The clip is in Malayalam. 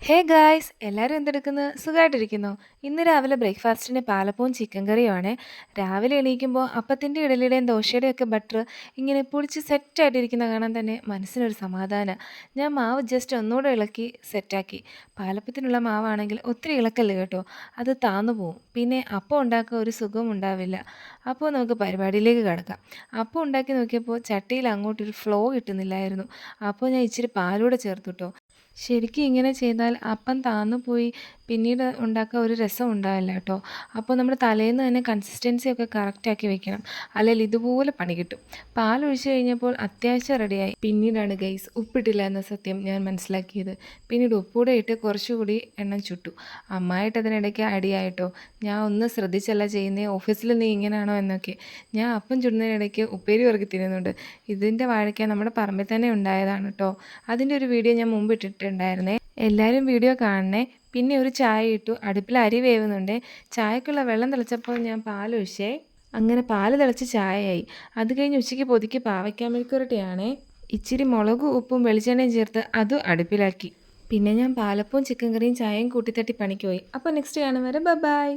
ഹേ ഗായ്സ് എല്ലാവരും എന്തെടുക്കുന്നു സുഖമായിട്ടിരിക്കുന്നു. ഇന്ന് രാവിലെ ബ്രേക്ക്ഫാസ്റ്റിന് പാലപ്പവും ചിക്കൻ കറിയുമാണ്. രാവിലെ എണീക്കുമ്പോൾ അപ്പത്തിൻ്റെ ഇഡലിയുടെയും ദോശയുടെയും ഒക്കെ ബട്ടർ ഇങ്ങനെ പൊടിച്ച് സെറ്റായിട്ടിരിക്കുന്ന കാണാൻ തന്നെ മനസ്സിനൊരു സമാധാനം. ഞാൻ മാവ് ജസ്റ്റ് ഒന്നുകൂടെ ഇളക്കി സെറ്റാക്കി. പാലപ്പത്തിനുള്ള മാവാണെങ്കിൽ ഒത്തിരി ഇളക്കല്ലേ കേട്ടോ, അത് താന്നു പോവും. പിന്നെ അപ്പം ഉണ്ടാക്കാൻ ഒരു സുഖവും ഉണ്ടാവില്ല. അപ്പോൾ നമുക്ക് പരിപാടിയിലേക്ക് കടക്കാം. അപ്പം ഉണ്ടാക്കി നോക്കിയപ്പോൾ ചട്ടിയിൽ അങ്ങോട്ടൊരു ഫ്ലോ കിട്ടുന്നില്ലായിരുന്നു. അപ്പോൾ ഞാൻ ഇച്ചിരി പാലൂടെ ചേർത്തു കേട്ടോ. ശരിക്കും ഇങ്ങനെ ചെയ്താൽ അപ്പം താന്നു പോയി പിന്നീട് ഉണ്ടാക്കാൻ ഒരു രസം ഉണ്ടാവില്ല കേട്ടോ. അപ്പോൾ നമ്മൾ തലേന്ന് തന്നെ കൺസിസ്റ്റൻസി ഒക്കെ കറക്റ്റാക്കി വെക്കണം, അല്ലെങ്കിൽ ഇതുപോലെ പണി കിട്ടും. പാലൊഴിച്ച് കഴിഞ്ഞപ്പോൾ അത്യാവശ്യം റെഡിയായി. പിന്നീടാണ് ഗൈസ് ഉപ്പിട്ടില്ല എന്ന സത്യം ഞാൻ മനസ്സിലാക്കിയത്. പിന്നീട് ഉപ്പൂടെ ഇട്ട് കുറച്ചുകൂടി എണ്ണം ചുട്ടു. അമ്മായിട്ട് അതിനിടയ്ക്ക് അടിയായിട്ടോ, ഞാൻ ഒന്നും ശ്രദ്ധിച്ചല്ല ചെയ്യുന്നത്, ഓഫീസിൽ നീ ഇങ്ങനെയാണോ എന്നൊക്കെ. ഞാൻ അപ്പം ചുടുന്നതിനിടയ്ക്ക് ഉപ്പേരി ഉറക്കി തിന്നുന്നുണ്ട്. ഇതിൻ്റെ വാഴയ്ക്ക നമ്മുടെ പറമ്പിൽ തന്നെ ഉണ്ടായതാണ് കേട്ടോ. അതിൻ്റെ ഒരു വീഡിയോ ഞാൻ മുമ്പ് ഇട്ടിട്ടുണ്ടായിരുന്നേ, എല്ലാവരും വീഡിയോ കാണണേ. പിന്നെ ഒരു ചായ ഇട്ടു, അടുപ്പിൽ അരി വേവുന്നുണ്ട്. ചായക്കുള്ള വെള്ളം തിളച്ചപ്പോൾ ഞാൻ പാലൊഴിച്ചേ. അങ്ങനെ പാല് തിളച്ച് ചായയായി. അത് കഴിഞ്ഞ് ഉച്ചയ്ക്ക് പൊതിക്ക് പാവയ്ക്ക മെഴുക്കുരട്ടിയാണേ. ഇച്ചിരി മുളകും ഉപ്പും വെളിച്ചെണ്ണയും ചേർത്ത് അതും അടുപ്പിലാക്കി. പിന്നെ ഞാൻ പാലപ്പവും ചിക്കൻ കറിയും ചായയും കൂട്ടിത്തട്ടി പണിക്ക് പോയി. അപ്പോൾ നെക്സ്റ്റ് കാണും വരെ ബൈ.